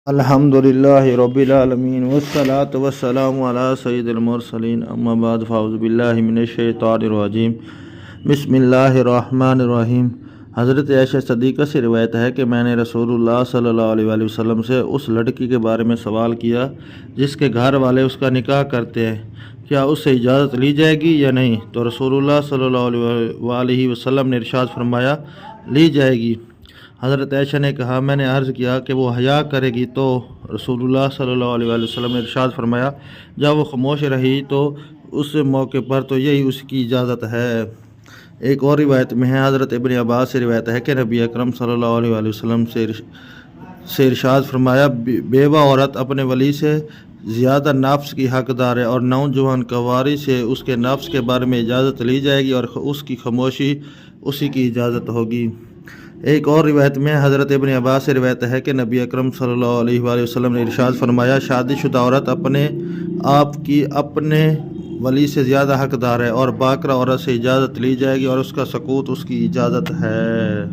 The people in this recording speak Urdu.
الحمدللہ رب العالمین والصلاة والسلام علی سید المرسلین اما بعد فاعوذ باللہ من الشیطان الرجیم بسم اللہ الرحمن الرحیم۔ حضرت عائشہ صدیقہ سے روایت ہے کہ میں نے رسول اللہ صلی اللہ علیہ وآلہ وسلم سے اس لڑکی کے بارے میں سوال کیا جس کے گھر والے اس کا نکاح کرتے ہیں، کیا اس سے اجازت لی جائے گی یا نہیں؟ تو رسول اللہ صلی اللہ علیہ وآلہ وسلم نے ارشاد فرمایا لی جائے گی۔ حضرت عائشہ نے کہا میں نے عرض کیا کہ وہ حیا کرے گی، تو رسول اللہ صلی اللہ علیہ وآلہ وسلم نے ارشاد فرمایا جب وہ خاموش رہی تو اس موقع پر تو یہی اس کی اجازت ہے۔ ایک اور روایت میں ہے، حضرت ابن عباس سے روایت ہے کہ نبی اکرم صلی اللہ علیہ وآلہ وسلم سے ارشاد فرمایا بیوہ عورت اپنے ولی سے زیادہ نفس کی حقدار ہے، اور نوجوان کنواری سے اس کے نفس کے بارے میں اجازت لی جائے گی اور اس کی خاموشی اسی کی اجازت ہوگی۔ ایک اور روایت میں حضرت ابن عباس سے روایت ہے کہ نبی اکرم صلی اللہ علیہ وآلہ وسلم نے ارشاد فرمایا شادی شدہ عورت اپنے آپ کی اپنے ولی سے زیادہ حقدار ہے، اور باکرہ عورت سے اجازت لی جائے گی اور اس کا سکوت اس کی اجازت ہے۔